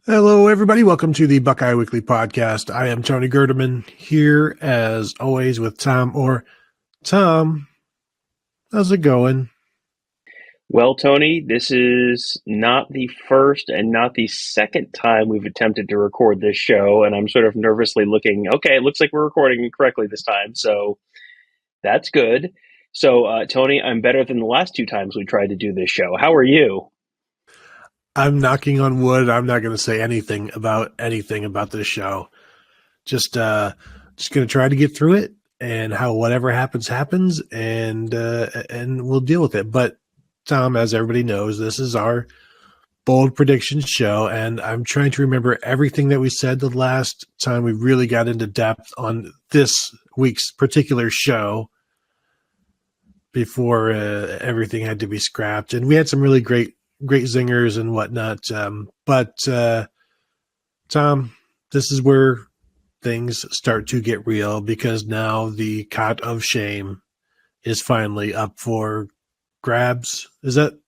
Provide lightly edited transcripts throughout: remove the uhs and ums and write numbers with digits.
Hello, everybody. Welcome to the Buckeye Weekly Podcast. I am Tony Gerdeman here, as always, with Tom Orr. Tom, how's it going? Well, Tony, this is not the first and not the second time we've attempted to record this show, and I'm sort of nervously looking, okay, it looks like we're recording correctly this time, so that's good. So, Tony, I'm better than the last two times we tried to do this show. How are you? I'm knocking on wood. I'm not going to say anything about this show. Just going to try to get through it, and how whatever happens, and we'll deal with it. But Tom, as everybody knows, this is our bold predictions show, and I'm trying to remember everything that we said the last time we really got into depth on this week's particular show before everything had to be scrapped. And we had some really great zingers and whatnot. But Tom, this is where things start to get real, because now the Cot of Shame is finally up for grabs. Is that?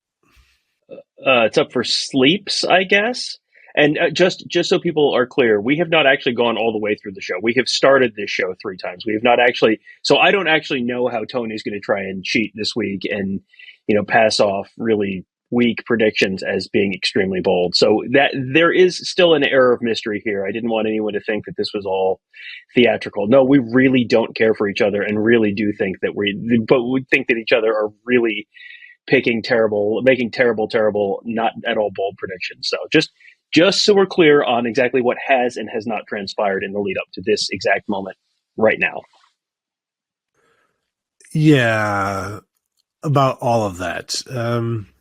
It's up for sleeps, I guess. And just so people are clear, we have not actually gone all the way through the show. We have started this show 3 times. We have not actually. So I don't actually know how Tony's going to try and cheat this week and, pass off really weak predictions as being extremely bold. So that there is still an air of mystery here. I didn't want anyone to think that this was all theatrical. No, we really don't care for each other, and really do think that we think that each other are really making terrible, not at all bold predictions. So just so we're clear on exactly what has and has not transpired in the lead up to this exact moment right now. Yeah, about all of that.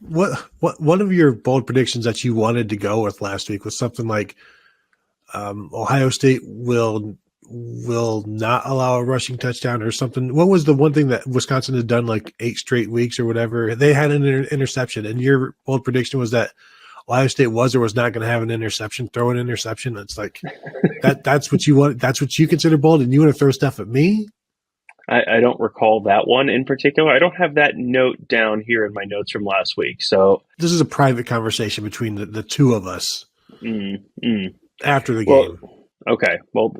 What one of your bold predictions that you wanted to go with last week was something like Ohio State will not allow a rushing touchdown or something. What was the one thing that Wisconsin had done like 8 straight weeks or whatever? They had an interception, and your bold prediction was that Ohio State was or was not going to have an interception, throw an interception. It's like that's what you want. That's what you consider bold, and you want to throw stuff at me? I don't recall that one in particular. I don't have that note down here in my notes from last week. So this is a private conversation between the two of us after the game. Okay. Well,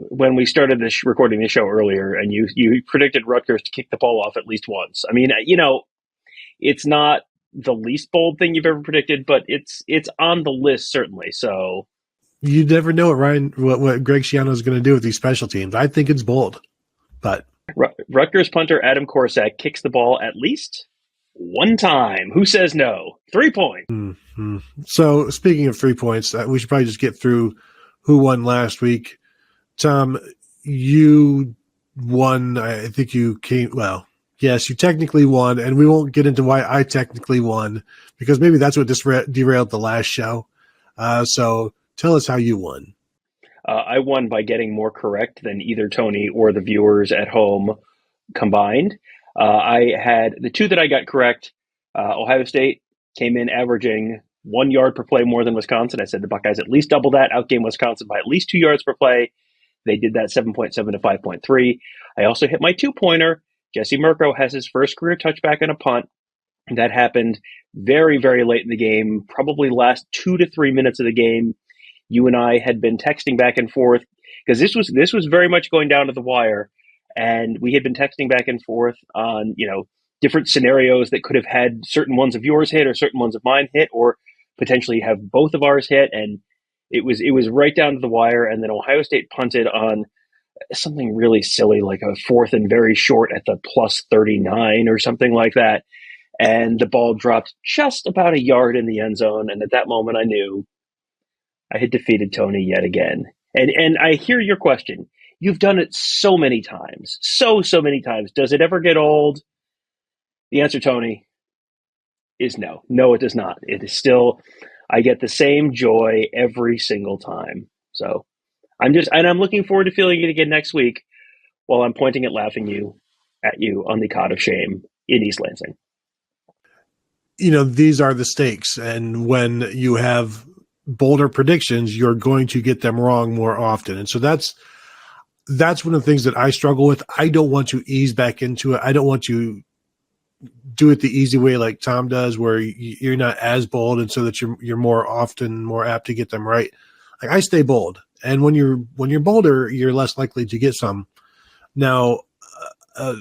when we started recording the show earlier, and you predicted Rutgers to kick the ball off at least once. I mean, it's not the least bold thing you've ever predicted, but it's on the list certainly. So you never know what Greg Schiano is going to do with these special teams. I think it's bold, but Rutgers punter Adam Korsak kicks the ball at least one time. Who says no? 3 points. Mm-hmm. So speaking of 3 points, we should probably just get through who won last week. Tom, you won. I think you came. Well, yes, you technically won, and we won't get into why I technically won, because maybe that's what derailed the last show. So tell us how you won. I won by getting more correct than either Tony or the viewers at home combined. I had the 2 that I got correct. Ohio State came in averaging 1 yard per play more than Wisconsin. I said the Buckeyes at least double that, outgame Wisconsin by at least 2 yards per play. They did that 7.7 to 5.3. I also hit my 2-pointer. Jesse Mirko has his first career touchback on a punt. That happened very, very late in the game, probably last 2 to 3 minutes of the game. You and I had been texting back and forth, because this was very much going down to the wire, and we had been texting back and forth on different scenarios that could have had certain ones of yours hit or certain ones of mine hit, or potentially have both of ours hit. And it was right down to the wire. And then Ohio State punted on something really silly, like a 4th and very short at the +39 or something like that. And the ball dropped just about a yard in the end zone. And at that moment, I knew I had defeated Tony yet again. And I hear your question. You've done it so many times. So many times. Does it ever get old? The answer, Tony, is no. No, it does not. It is still, I get the same joy every single time. So I'm looking forward to feeling it again next week while I'm pointing at laughing at you on the Cot of Shame in East Lansing. These are the stakes. And when you have bolder predictions, you're going to get them wrong more often. And so that's one of the things that I struggle with. I don't want to ease back into it. I don't want to do it the easy way like Tom does, where you're not as bold, and so that you're more often more apt to get them right. Like I stay bold, and when you're bolder, you're less likely to get some. Now,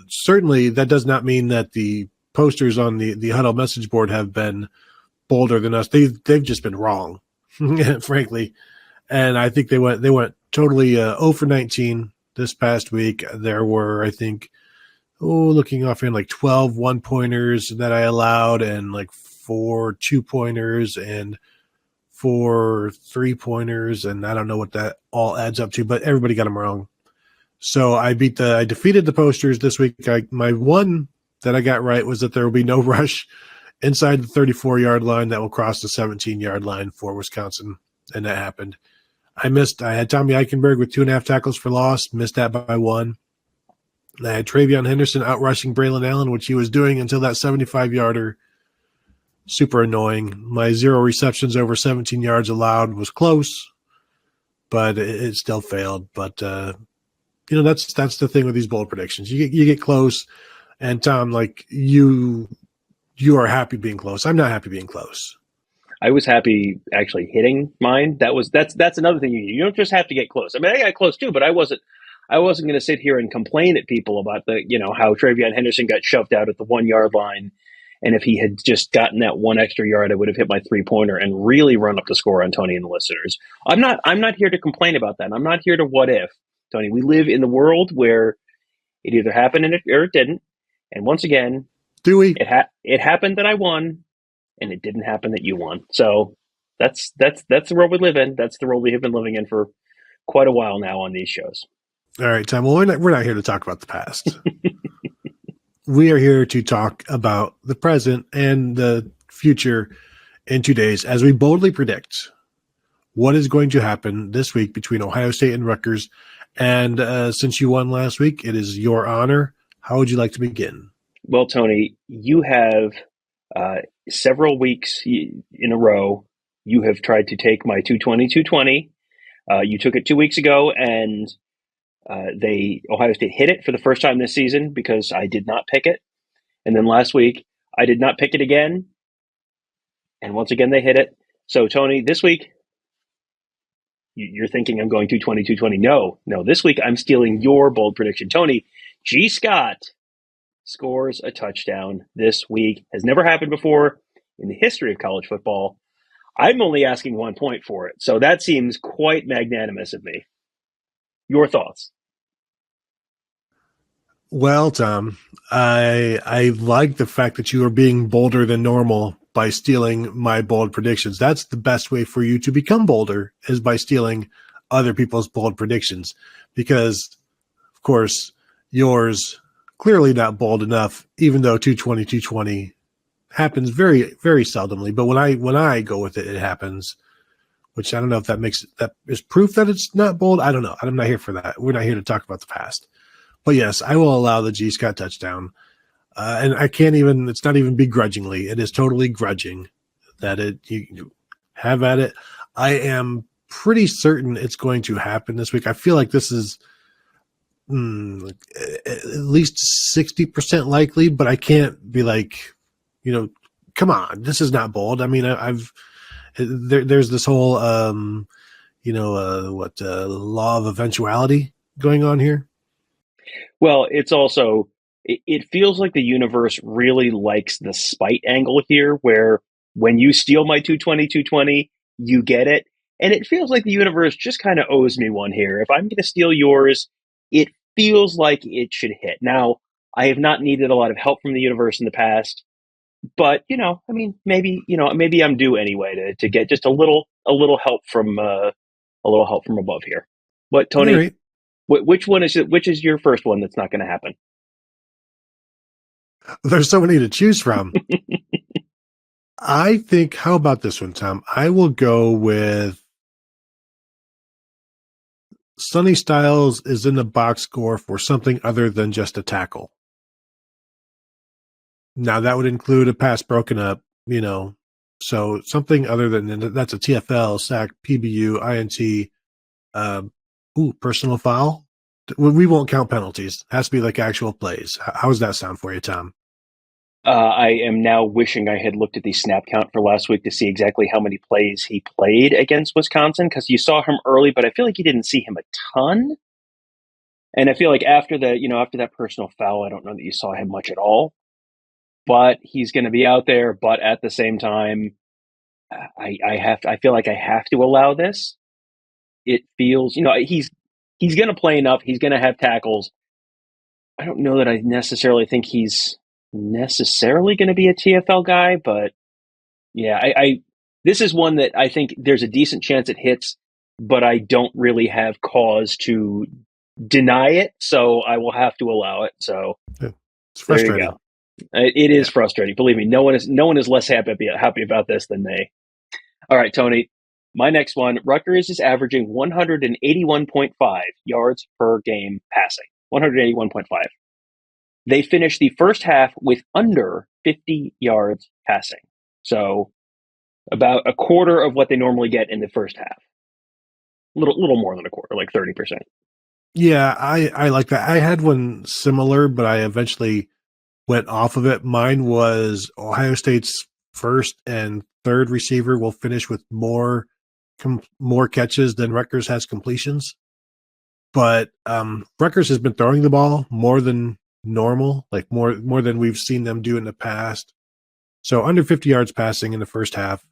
certainly that does not mean that the posters on the huddle message board have been bolder than us. They've just been wrong, frankly. And I think they went totally 0 for 19 this past week. There were, I think, looking offhand, like 12 one-pointers that I allowed, and like 4 2-pointers and 4 3-pointers, and I don't know what that all adds up to, but everybody got them wrong. So I defeated the posters this week. My one that I got right was that there will be no rush inside the 34-yard line that will cross the 17-yard line for Wisconsin, and that happened. I had Tommy Eichenberg with 2.5 tackles for loss, missed that by 1. I had Travion Henderson outrushing Braylon Allen, which he was doing until that 75-yarder. Super annoying. My 0 receptions over 17 yards allowed was close, but it still failed. But that's the thing with these bold predictions. You get close, and Tom, like you are happy being close. I'm not happy being close. I was happy actually hitting mine. That's another thing. You don't just have to get close. I mean, I got close too, but I wasn't going to sit here and complain at people about how Travion Henderson got shoved out at the 1-yard line. And if he had just gotten that 1 extra yard, I would have hit my 3-pointer and really run up the score on Tony and the listeners. I'm not here to complain about that. I'm not here to what if, Tony. We live in the world where it either happened or it didn't. And once again, do we? It happened that I won, and it didn't happen that you won. So that's the world we live in. That's the world we have been living in for quite a while now on these shows. All right, Tom. Well, we're not here to talk about the past. We are here to talk about the present and the future in 2 days as we boldly predict what is going to happen this week between Ohio State and Rutgers. And since you won last week, it is your honor. How would you like to begin? Well, Tony, you have several weeks in a row, you have tried to take my 220. You took it 2 weeks ago, and Ohio State hit it for the first time this season because I did not pick it. And then last week, I did not pick it again. And once again, they hit it. So, Tony, this week, you're thinking I'm going 220. No, this week I'm stealing your bold prediction. Tony, G. Scott scores a touchdown this week. Has never happened before in the history of college football. I'm only asking 1 point for it. So that seems quite magnanimous of me. Your thoughts? Well, Tom, I like the fact that you are being bolder than normal by stealing my bold predictions. That's the best way for you to become bolder, is by stealing other people's bold predictions. Because, of course, yours clearly not bold enough, even though 220 happens very, very seldomly. But when I go with it, it happens. Which I don't know if that is proof that it's not bold. I don't know. I'm not here for that. We're not here to talk about the past. But yes, I will allow the G. Scott touchdown. And I can't even, it's not even begrudgingly. It is totally grudging that you have at it. I am pretty certain it's going to happen this week. I feel like this is at least 60% likely, but I can't be like, come on, this is not bold. I mean, there's this whole, law of eventuality going on here. Well, it's also, it feels like the universe really likes the spite angle here, where when you steal my 220, you get it. And it feels like the universe just kind of owes me one here. If I'm going to steal yours, it feels like it should hit. Now, I have not needed a lot of help from the universe in the past, but maybe I'm due anyway to get just a little help from above here. What, Tony? Right. Which one is it? Which is your first one that's not going to happen? There's so many to choose from. I think, how about this one, Tom? I will go with Sonny Styles is in the box score for something other than just a tackle. Now, that would include a pass broken up, so something other than that's a TFL, sack, PBU, INT, personal foul. We won't count penalties. It has to be like actual plays. How does that sound for you, Tom? I am now wishing I had looked at the snap count for last week to see exactly how many plays he played against Wisconsin, because you saw him early, but I feel like you didn't see him a ton. And I feel like after that personal foul, I don't know that you saw him much at all. But he's going to be out there. But at the same time, I feel like I have to allow this. It feels, he's going to play enough. He's going to have tackles. I don't know that I necessarily think he's necessarily going to be a TFL guy, but yeah, this is one that I think there's a decent chance it hits, but I don't really have cause to deny it, so I will have to allow it. So Yeah. It's frustrating. There you go. It is frustrating. Believe me, no one is less happy about this than me. All right, Tony. My next one, Rutgers is averaging 181.5 yards per game passing. 181.5. They finished the first half with under 50 yards passing. So about a quarter of what they normally get in the first half. Little more than a quarter, like 30%. Yeah, I like that. I had one similar, but I eventually went off of it. Mine was Ohio State's first and third receiver will finish with more catches than Rutgers has completions. But Rutgers has been throwing the ball more than normal, like more than we've seen them do in the past. So under 50 yards passing in the first half.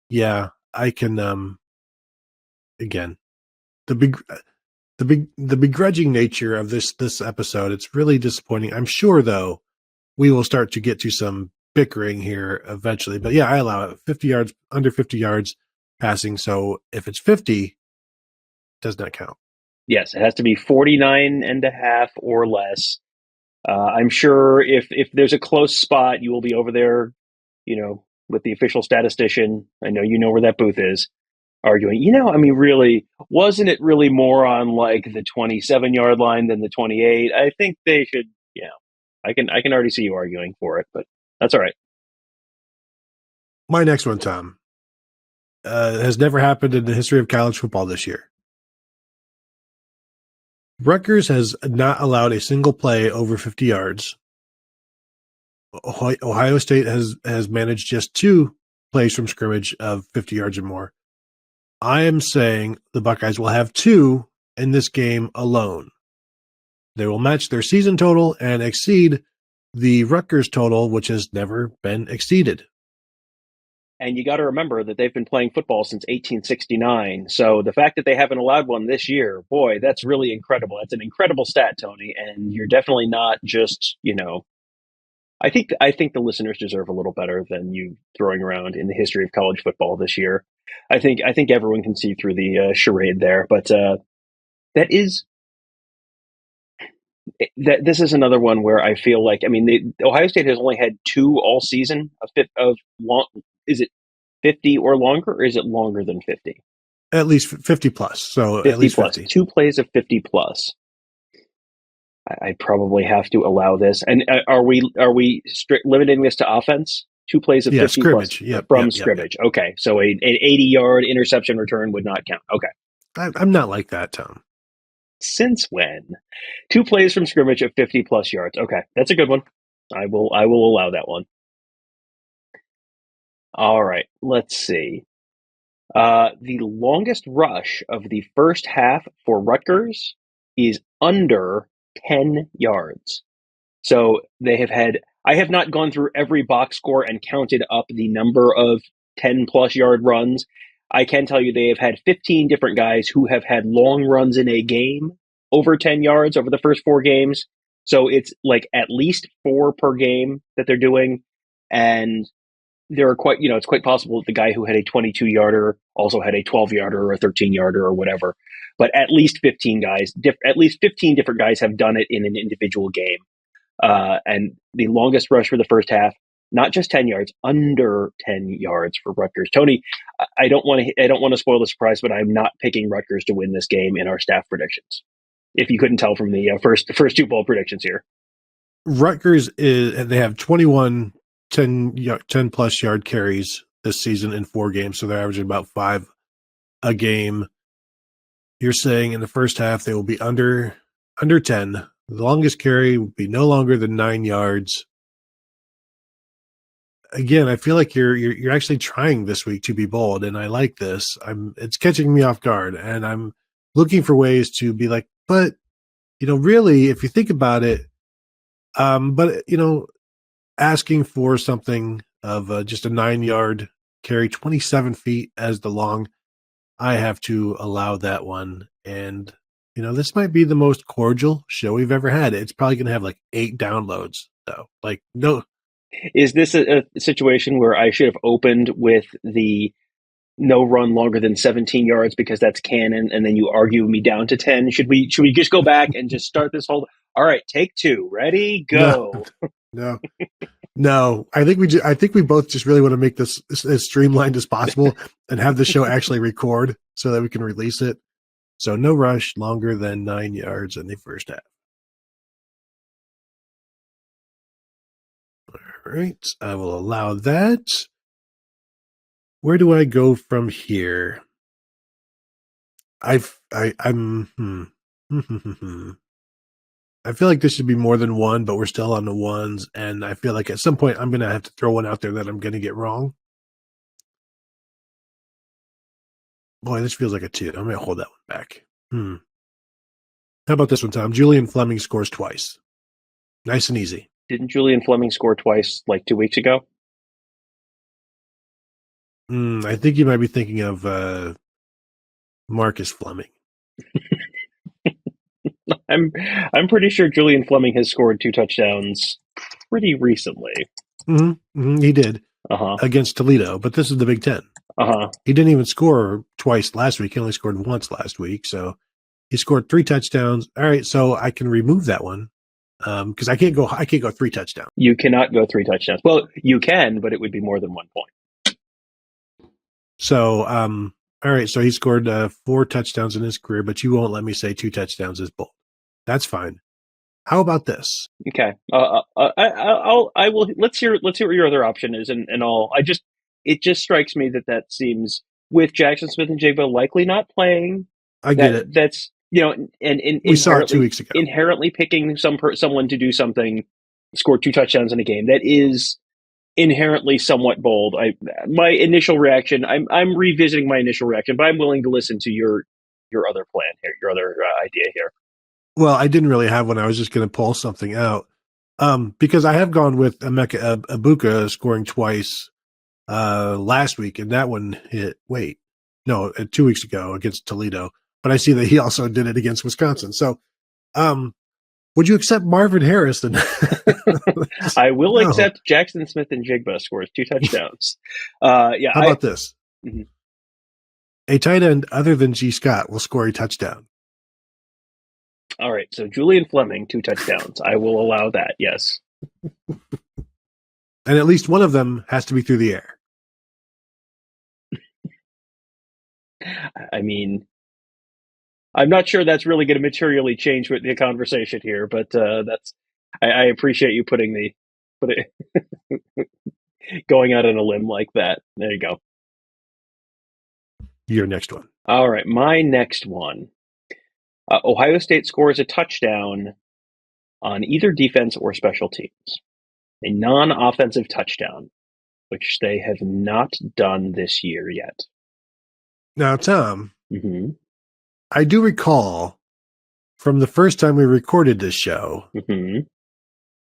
Yeah, I can again, the begrudging nature of this episode, it's really disappointing. I'm sure though we will start to get to some bickering here eventually. But yeah, I allow it. 50 yards, under 50 yards passing. So if it's 50, it does not count. Yes, it has to be 49 and a half or less. I'm sure if there's a close spot, you will be over there, with the official statistician. I know you know where that booth is, arguing, really, wasn't it really more on like the 27-yard line than the 28? I think they should, I can already see you arguing for it, but that's all right. My next one, Tom, has never happened in the history of college football this year. Rutgers has not allowed a single play over 50 yards. Ohio State has managed just 2 plays from scrimmage of 50 yards or more. I am saying the Buckeyes will have 2 in this game alone. They will match their season total and exceed the Rutgers total, which has never been exceeded. And you got to remember that they've been playing football since 1869. So the fact that they haven't allowed one this year, boy, that's really incredible. That's an incredible stat, Tony. And you're definitely not just, I think the listeners deserve a little better than you throwing around in the history of college football this year. I think everyone can see through the charade there, but this is another one where I feel like, Ohio State has only had 2 all season of long. Is it 50 or longer, or is it longer than 50? At least 50 plus. So 50 at least plus. 50. 2 plays of 50 plus. I probably have to allow this. And are we limiting this to offense? 2 plays of 50 scrimmage. Plus from scrimmage. Yep. Okay, so an 80-yard interception return would not count. Okay. I'm not like that, Tom. Since when? 2 plays from scrimmage of 50 plus yards. Okay, that's a good one. I will allow that one. All right, let's see. The longest rush of the first half for Rutgers is under 10 yards. So they have had, I have not gone through every box score and counted up the number of 10 plus yard runs. I can tell you they have had 15 different guys who have had long runs in a game over 10 yards over the first 4 games. So it's like at least 4 per game that they're doing. And there are it's quite possible that the guy who had a 22-yarder also had a 12-yarder or a 13-yarder or whatever. But at least 15 different guys have done it in an individual game. And the longest rush for the first half, not just 10 yards, under 10 yards for Rutgers. Tony, I don't want to spoil the surprise, but I'm not picking Rutgers to win this game in our staff predictions. If you couldn't tell from the first 2 bowl predictions here. Rutgers they have 21 10 plus yard carries this season in 4 games, so they're averaging about 5 a game. You're saying in the first half they will be under 10. The longest carry will be no longer than 9 yards. again, I feel like you're actually trying this week to be bold, and I like this. It's catching me off guard, and I'm looking for ways to be like, but really, if you think about it, but asking for something of just a 9-yard carry, 27 feet as the long, I have to allow that one. And this might be the most cordial show we've ever had. It's probably going to have like 8 downloads, though. Like, no. Is this a situation where I should have opened with the no run longer than 17 yards because that's canon, and then you argue me down to 10? Should we just go back and just start this whole? All right, take 2. Ready, go. No. I think we both just really want to make this as streamlined as possible and have the show actually record so that we can release it. So no rush longer than 9 yards in the first half. All right, I will allow that. Where do I go from here? I feel like this should be more than 1, but we're still on the ones, and I feel like at some point I'm going to have to throw one out there that I'm going to get wrong. Boy, this feels like a 2. I'm going to hold that one back. How about this one, Tom? Julian Fleming scores twice. Nice and easy. Didn't Julian Fleming score twice like 2 weeks ago? I think you might be thinking of Marcus Fleming. I'm pretty sure Julian Fleming has scored 2 touchdowns pretty recently. He did against Toledo, but this is the Big Ten. He didn't even score twice last week. He only scored once last week, so he scored 3 touchdowns. All right, so I can remove that one because I can't go 3 touchdowns. You cannot go 3 touchdowns. Well, you can, but it would be more than 1 point. So, all right, so he scored 4 touchdowns in his career, but you won't let me say 2 touchdowns is bold. That's fine. How about this? Okay, I will. Let's hear what your other option is, and all. It just strikes me that seems, with Jackson Smith and Jigba likely not playing. I get it. That's and we saw it 2 weeks ago. Inherently picking someone to do something, score 2 touchdowns in a game. That is inherently somewhat bold. My initial reaction. I'm revisiting my initial reaction, but I'm willing to listen to your other plan here, your other idea here. Well, I didn't really have one. I was just going to pull something out because I have gone with Emeka Egbuka scoring twice last week, and that one hit. 2 weeks ago against Toledo. But I see that he also did it against Wisconsin. So, would you accept Marvin Harris? Then I will accept Jackson Smith and Jigba scores 2 touchdowns. How about this? Mm-hmm. A tight end other than G. Scott will score a touchdown. All right, so Julian Fleming, 2 touchdowns. I will allow that, yes. And at least one of them has to be through the air. I mean, I'm not sure that's really going to materially change with the conversation here, but I appreciate you putting going out on a limb like that. There you go. Your next one. All right, my next one. Ohio State scores a touchdown on either defense or special teams. A non-offensive touchdown, which they have not done this year yet. Now, Tom, I do recall from the first time we recorded this show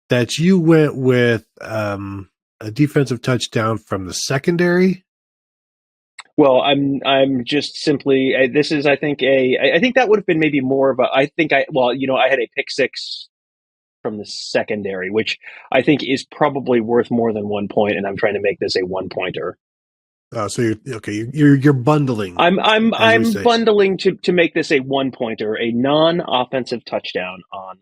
that you went with a defensive touchdown from the secondary. Well, I'm just simply this is I think that would have been maybe more of a I had a pick 6 from the secondary, which I think is probably worth more than 1 point, and I'm trying to make this a 1-pointer. Oh, so you're bundling. I'm bundling to make this a 1-pointer, a non-offensive touchdown on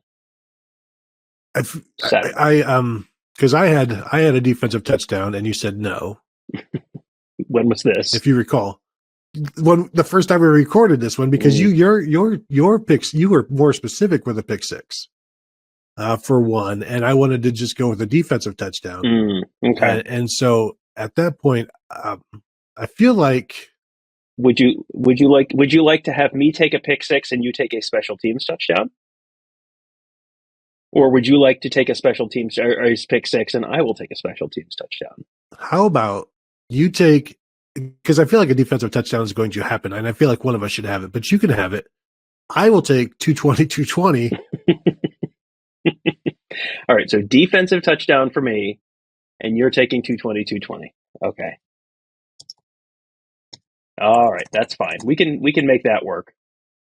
Saturday. Because I had a defensive touchdown and you said no. When was this? If you recall, the first time we recorded this one, because your picks, you were more specific with a pick 6 for one, and I wanted to just go with a defensive touchdown. Okay, and so at that point, I feel like would you like to have me take a pick 6 and you take a special teams touchdown? Or would you like to take a special teams or pick six, and I will take a special teams touchdown? How about you take, because I feel like a defensive touchdown is going to happen, and I feel like one of us should have it, but you can have it. I will take 220. All right, so defensive touchdown for me, and you're taking 220. Okay. All right, that's fine. We can make that work.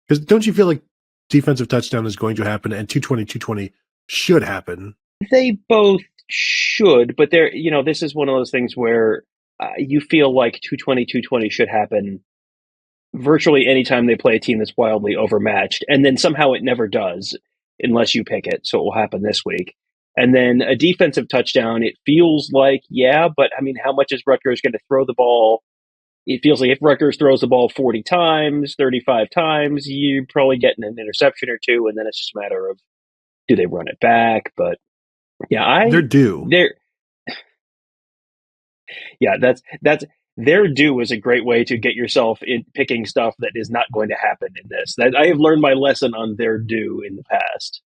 Because don't you feel like defensive touchdown is going to happen and 220 should happen? They both should, but they're, this is one of those things where you feel like 220 should happen virtually anytime they play a team that's wildly overmatched, and then somehow it never does unless you pick it. So it will happen this week. And then a defensive touchdown, it feels like, yeah, but I mean, how much is Rutgers going to throw the ball? It feels like if Rutgers throws the ball 40 times, 35 times, you're probably getting an interception or two, and then it's just a matter of, do they run it back? But yeah, they're due. Yeah, that's their due is a great way to get yourself in picking stuff that is not going to happen in this. That I have learned my lesson on their due in the past.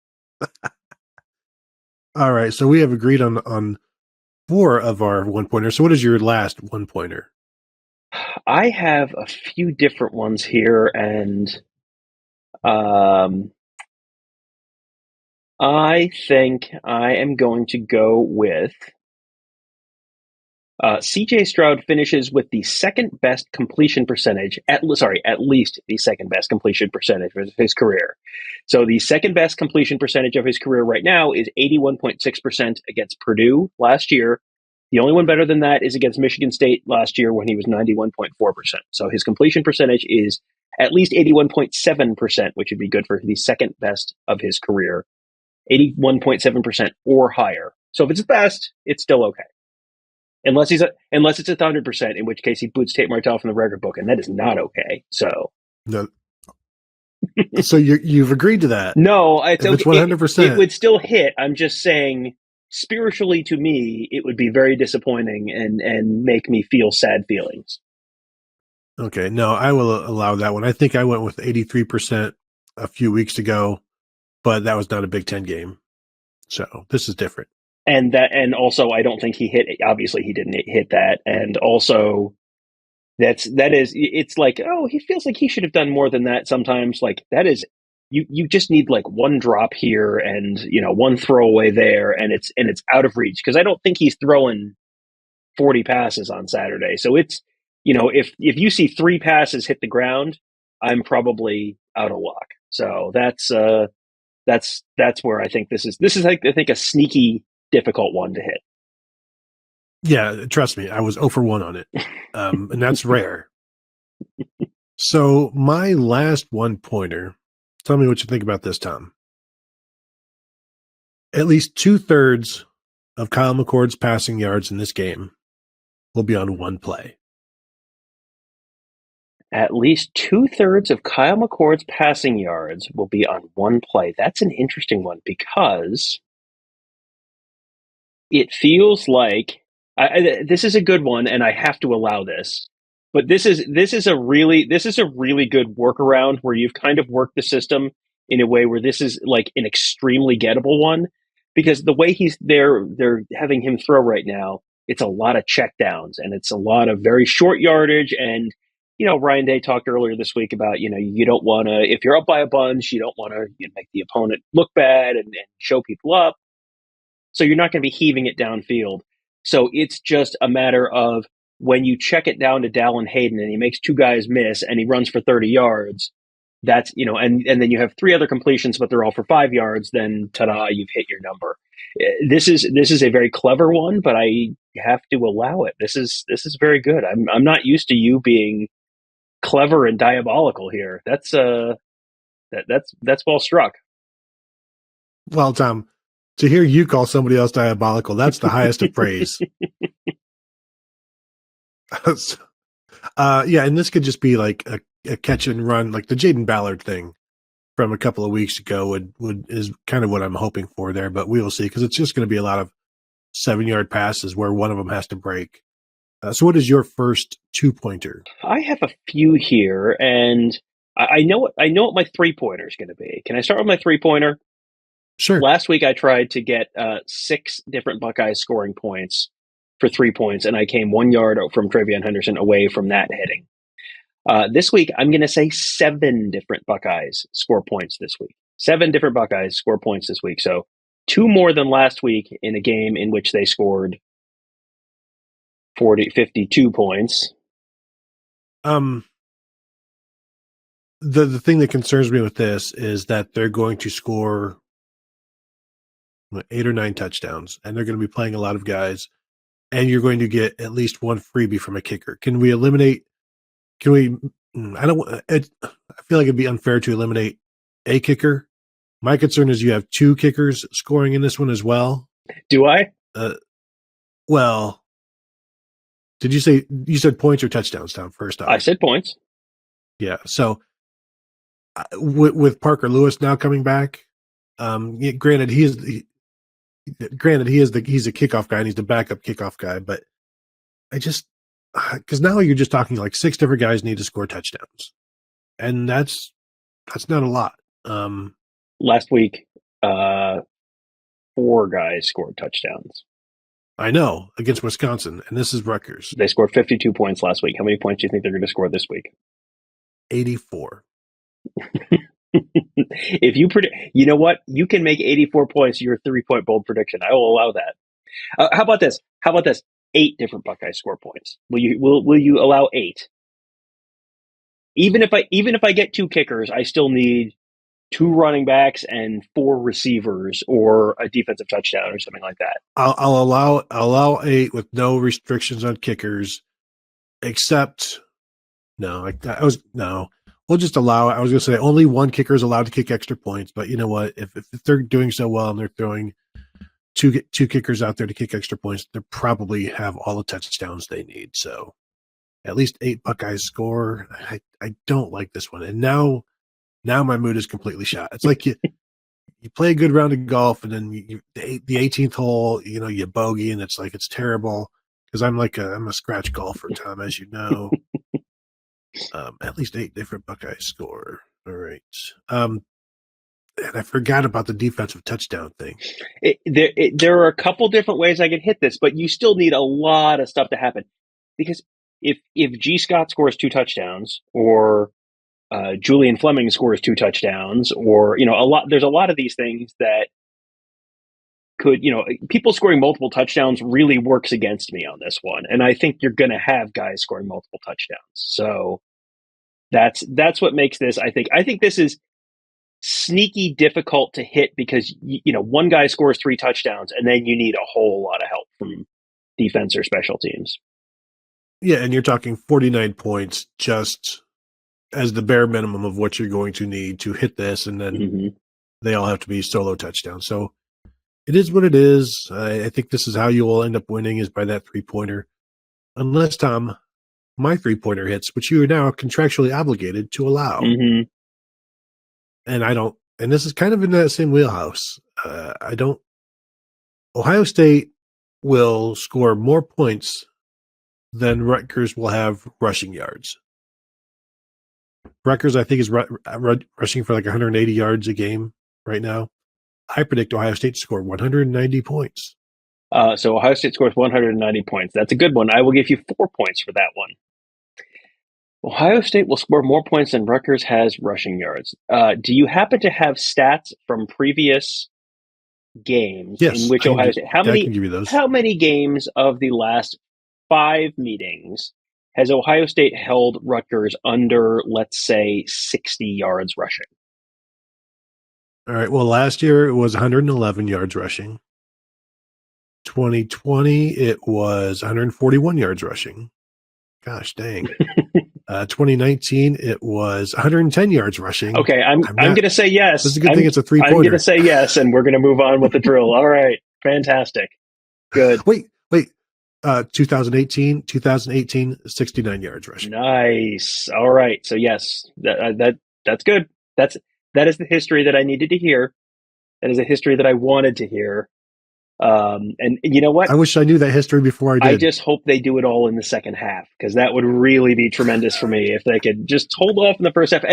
All right, so we have agreed on 4 of our 1-pointers. So what is your last 1-pointer? I have a few different ones here, and I think I am going to go with CJ Stroud finishes with the second best completion percentage, at least the second best completion percentage of his career. So the second best completion percentage of his career right now is 81.6% against Purdue last year. The only one better than that is against Michigan State last year when he was 91.4%. So his completion percentage is at least 81.7%, which would be good for the second best of his career. 81.7% or higher. So if it's the best, it's still okay. Unless it's 100%, in which case he boots Tate Martell from the record book, and that is not okay. So no. So you've agreed to that? No, it's 100%. It would still hit. I'm just saying, spiritually, to me, it would be very disappointing and make me feel sad feelings. Okay, no, I will allow that one. I think I went with 83% a few weeks ago, but that was not a Big Ten game, so this is different. And also, I don't think he hit. Obviously, he didn't hit that. And also, it's like, oh, he feels like he should have done more than that. Sometimes, like that is, you just need like one drop here and one throwaway there, and it's out of reach, because I don't think he's throwing 40 passes on Saturday. So it's if you see 3 passes hit the ground, I'm probably out of luck. So that's where I think this is like, I think a sneaky difficult one to hit. Yeah, trust me, I was 0 for 1 on it, and that's rare. So my last 1-pointer, tell me what you think about this, Tom. At least 2/3 of Kyle McCord's passing yards in this game will be on one play. At least 2/3 of Kyle McCord's passing yards will be on one play. That's an interesting one, because it feels like this is a good one, and I have to allow this. But this is a really good workaround where you've kind of worked the system in a way where this is like an extremely gettable one, because the way they're having him throw right now, it's a lot of checkdowns and it's a lot of very short yardage. And Ryan Day talked earlier this week about you don't want to, if you're up by a bunch, you don't want to make the opponent look bad and show people up. So you're not going to be heaving it downfield. So it's just a matter of, when you check it down to Dallin Hayden and he makes 2 guys miss and he runs for 30 yards, that's, and then you have 3 other completions, but they're all for 5 yards, then ta-da, you've hit your number. This is a very clever one, but I have to allow it. This is very good. I'm not used to you being clever and diabolical here. That's well struck. Well, Tom, to hear you call somebody else diabolical, that's the highest of praise. Yeah, and this could just be like a catch and run, like the Jaden Ballard thing from a couple of weeks ago is kind of what I'm hoping for there, but we will see, because it's just going to be a lot of 7-yard passes where one of them has to break. So what is your first 2-pointer? I have a few here, and I know what my 3-pointer is going to be. Can I start with my 3-pointer? Sure. Last week I tried to get 6 different Buckeyes scoring points for 3 points, and I came 1 yard from Travion Henderson away from that hitting. This week, I'm going to say 7 different Buckeyes score points this week. 7 different Buckeyes score points this week. So 2 more than last week in a game in which they scored 52 points. The thing that concerns me with this is that they're going to score 8 or 9 touchdowns, and they're going to be playing a lot of guys, and you're going to get at least one freebie from a kicker. Can we eliminate? Can we? I feel like it'd be unfair to eliminate a kicker. My concern is you have 2 kickers scoring in this one as well. Do I? Well, did you say you said points or touchdowns, Tom? First off, I said points. Yeah. So with Parker Lewis now coming back, granted he's a kickoff guy and he's the backup kickoff guy, but I just because now you're just talking like 6 different guys need to score touchdowns, and that's not a lot. Last week, 4 guys scored touchdowns. I know, against Wisconsin, and this is Rutgers. They scored 52 points last week. How many points do you think they're going to score this week? 84. If you predict, you know what? You can make 84 points your 3-point bold prediction. I will allow that. How about this? 8 different Buckeye score points. Will you allow 8? Even if I get 2 kickers, I still need 2 running backs and 4 receivers or a defensive touchdown or something like that. I'll allow 8 with no restrictions on kickers, except no. We'll just allow it. I was going to say only 1 kicker is allowed to kick extra points, but you know what? If they're doing so well and they're throwing two kickers out there to kick extra points, they probably have all the touchdowns they need. So at least 8 Buckeyes score. I don't like this one, and now my mood is completely shot. It's like you play a good round of golf, and then the 18th hole, you bogey, and it's like it's terrible because I'm a scratch golfer, Tom, as you know. At least 8 different Buckeyes score. All right. And I forgot about the defensive touchdown thing. There are a couple different ways I could hit this, but you still need a lot of stuff to happen. Because if G. Scott scores 2 touchdowns, or Julian Fleming scores 2 touchdowns, or there's a lot of these things that could, people scoring multiple touchdowns really works against me on this one. And I think you're going to have guys scoring multiple touchdowns. So that's what makes this, I think this is sneaky difficult to hit because, one guy scores 3 touchdowns and then you need a whole lot of help from defense or special teams. Yeah. And you're talking 49 points just as the bare minimum of what you're going to need to hit this. And then they all have to be solo touchdowns. So it is what it is. I think this is how you will end up winning, is by that 3-pointer. Unless, Tom, my 3-pointer hits, which you are now contractually obligated to allow. Mm-hmm. And I don't, and this is kind of in that same wheelhouse. Ohio State will score more points than Rutgers will have rushing yards. Rutgers, I think, is rushing for like 180 yards a game right now. I predict Ohio State to score 190 points. So Ohio State scores 190 points. That's a good one. I will give you 4 points for that one. Ohio State will score more points than Rutgers has rushing yards. Do you happen to have stats from previous games in which Ohio State? How many games of the last 5 meetings has Ohio State held Rutgers under, let's say, 60 yards rushing? All right. Well, last year it was 111 yards rushing. 2020 it was 141 yards rushing. Gosh dang. 2019 it was 110 yards rushing. Okay, I'm going to say yes. This is a good thing it's a 3-pointer. I'm going to say yes, and we're going to move on with the drill. All right, fantastic. Good. Wait. 2018, 69 yards rushing. Nice. All right. So yes, that's good. That is the history that I needed to hear. That is a history that I wanted to hear. And you know what? I wish I knew that history before I did. I just hope they do it all in the second half, because that would really be tremendous for me if they could just hold off in the first half.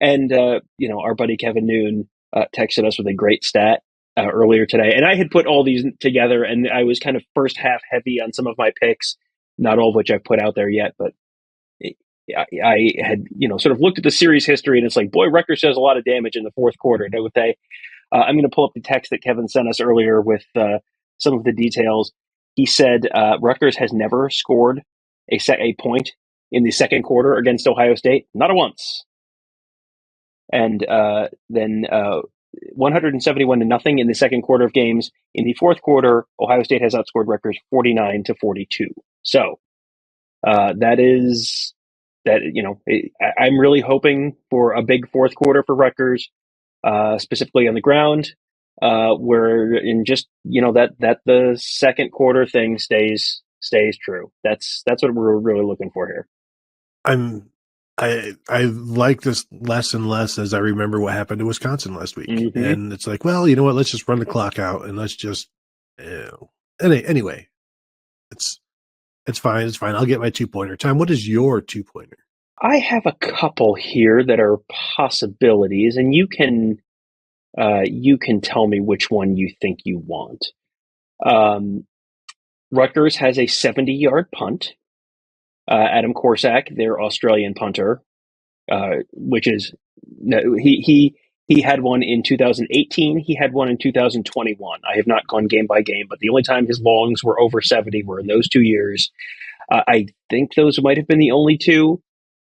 And our buddy Kevin Noon texted us with a great stat. earlier today, and I had put all these together, and I was kind of first half heavy on some of my picks, not all of which I've put out there yet, but I had, sort of looked at the series history, and it's like, boy, Rutgers does a lot of damage in the fourth quarter, don't they? I'm going to pull up the text that Kevin sent us earlier with some of the details. He said Rutgers has never scored a point in the second quarter against Ohio State, not a once. And then 171-0 in the second quarter of games. In the fourth quarter, Ohio State has outscored Rutgers 49-42. So that is that. I'm really hoping for a big fourth quarter for Rutgers, specifically on the ground, where in just that the second quarter thing stays true. That's what we're really looking for here. I like this less and less as I remember what happened to Wisconsin last week. Mm-hmm. And it's like, well, you know what? Let's just run the clock out and let's just, anyway, it's fine. It's fine. I'll get my 2-pointer. Tom, what is your 2-pointer? I have a couple here that are possibilities, and you can tell me which one you think you want. Rutgers has a 70-yard punt. Adam Corsack, their Australian punter, which is he had one in 2018. He had one in 2021. I have not gone game by game, but the only time his longs were over 70 were in those 2 years. I think those might have been the only two,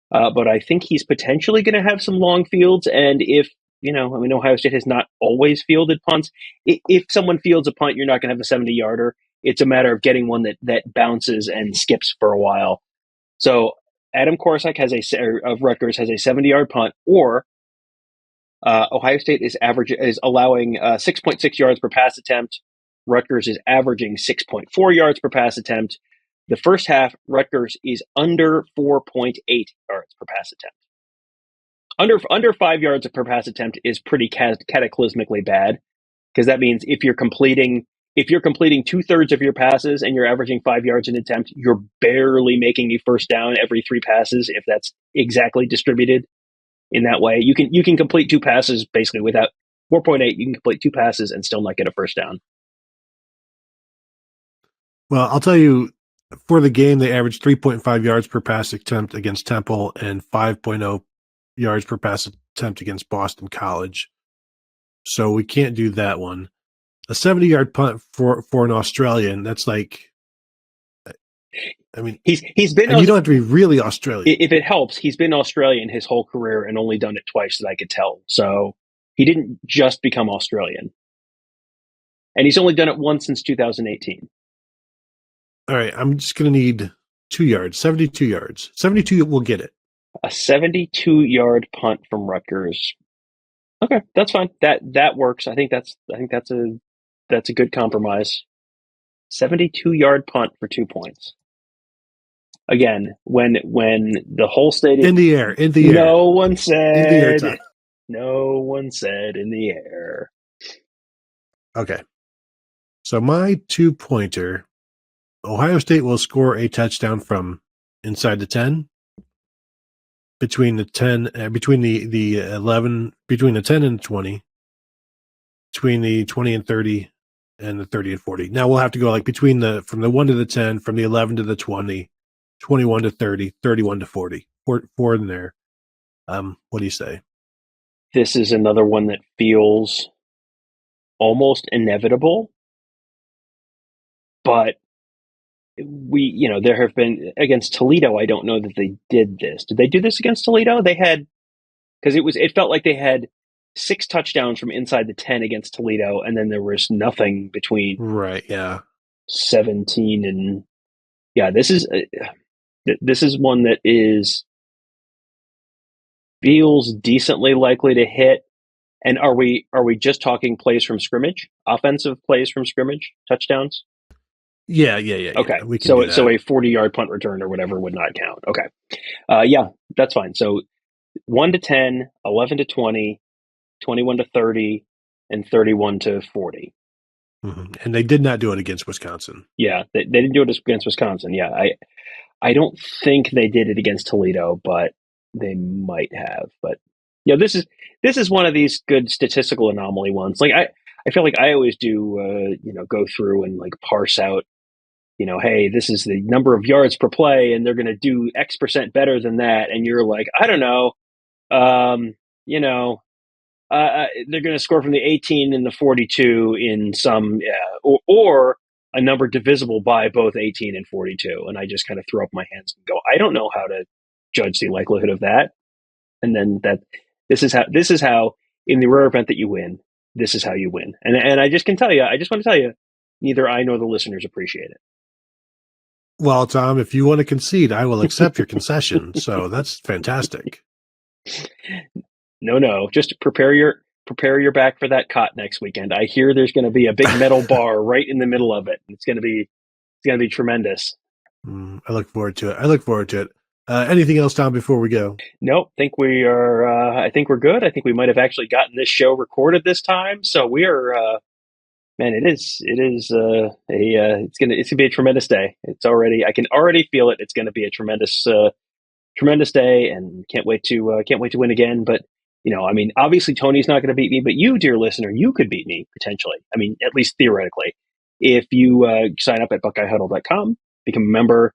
but I think he's potentially going to have some long fields. And if Ohio State has not always fielded punts. If someone fields a punt, you're not going to have a 70-yarder. It's a matter of getting one that bounces and skips for a while. So Adam Corsack of Rutgers has a 70-yard punt, or Ohio State is allowing 6.6 yards per pass attempt. Rutgers is averaging 6.4 yards per pass attempt. The first half, Rutgers is under 4.8 yards per pass attempt. Under 5 yards per pass attempt is pretty cataclysmically bad, because that means if you're completing 2/3 of your passes and you're averaging 5 yards an attempt, you're barely making a first down every 3 passes. If that's exactly distributed in that way, you can complete 2 passes basically without 4.8. You can complete 2 passes and still not get a first down. Well, I'll tell you, for the game, they averaged 3.5 yards per pass attempt against Temple and 5.0 yards per pass attempt against Boston College. So we can't do that one. A 70-yard punt for an Australian, that's like, I mean, he's been. And you don't have to be really Australian. If it helps, he's been Australian his whole career and only done it twice that I could tell. So he didn't just become Australian, and he's only done it once since 2018. All right, I'm just going to need 2 yards, 72 yards. 72 will get it. A 72-yard punt from Rutgers. Okay, that's fine. That works. I think that's a good compromise. 72-yard punt for 2 points. Again, when the whole stadium in the air. No one said in the air. Okay. So my 2-pointer, Ohio State will score a touchdown from inside the 10, between the 10, between the 11, between the 10 and 20, between the 20 and 30, and the 30 and 40. Now we'll have to go like from the 1 to the 10, from the 11 to the 20, 21 to 30, 31 to 40. Four in there. What do you say? This is another one that feels almost inevitable, but there have been against Toledo. I don't know that they did this. Did they do this against Toledo? They had, because it felt like they had 6 touchdowns from inside the 10 against Toledo, and then there was nothing between 17 and This is one that feels decently likely to hit. And are we just talking plays from scrimmage, offensive plays from scrimmage, touchdowns? Yeah. Okay, so a 40-yard punt return or whatever would not count. Okay, that's fine. So 1 to 10, 11 to 20, 21 to 30, and 31 to 40. Mm-hmm. And they did not do it against Wisconsin. Yeah, they didn't do it against Wisconsin. Yeah, I don't think they did it against Toledo, but they might have. But this is one of these good statistical anomaly ones. Like I feel like I always do, go through and like parse out, hey, this is the number of yards per play, and they're going to do X% better than that. And you're like, I don't know, um, you know, they're going to score from the 18 and the 42 in some, or a number divisible by both 18 and 42. And I just kind of throw up my hands and go, I don't know how to judge the likelihood of that. And then this is how in the rare event that you win, this is how you win. And I just want to tell you, neither I nor the listeners appreciate it. Well, Tom, if you want to concede, I will accept your concession. So that's fantastic. No, just prepare your back for that cot next weekend. I hear there's going to be a big metal bar right in the middle of it. It's going to be tremendous. I look forward to it. Anything else, Tom, before we go? Nope. I think we're good. I think we might have actually gotten this show recorded this time. So we are, man, it's gonna be a tremendous day. I can already feel it. It's going to be a tremendous day, and can't wait to win again. But obviously Tony's not going to beat me, but you, dear listener, you could beat me potentially. I mean, at least theoretically, if you sign up at BuckeyeHuddle.com, become a member.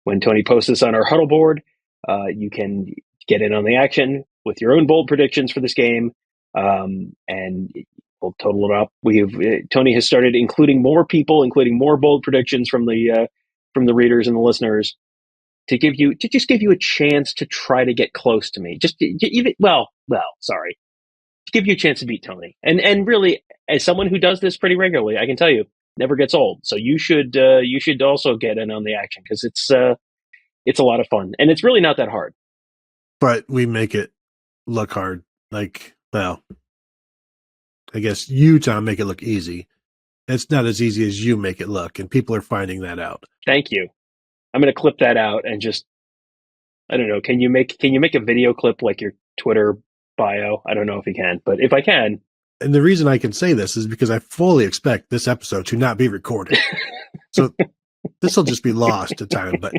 When Tony posts this on our huddle board, you can get in on the action with your own bold predictions for this game, and we'll total it up. Tony has started including more people, including more bold predictions from the readers and the listeners to just give you a chance to try to get close to me. Just even sorry, to give you a chance to beat Tony. And really, as someone who does this pretty regularly, I can tell you, never gets old. So you should also get in on the action, because it's a lot of fun, and it's really not that hard. But we make it look hard. Like, well, I guess you, Tom, make it look easy. It's not as easy as you make it look, and people are finding that out. Thank you. I'm going to clip that out and just, I don't know. Can you make a video clip like your Twitter bio? I don't know if you can, but if I can. And the reason I can say this is because I fully expect this episode to not be recorded. So this will just be lost to time, but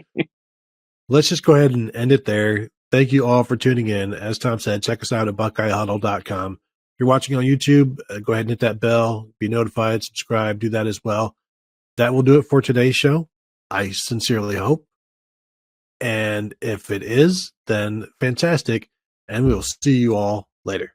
let's just go ahead and end it there. Thank you all for tuning in. As Tom said, check us out at BuckeyeHuddle.com. If you're watching on YouTube, go ahead and hit that bell, be notified, subscribe, do that as well. That will do it for today's show. I sincerely hope. And if it is, then fantastic. And we'll see you all later.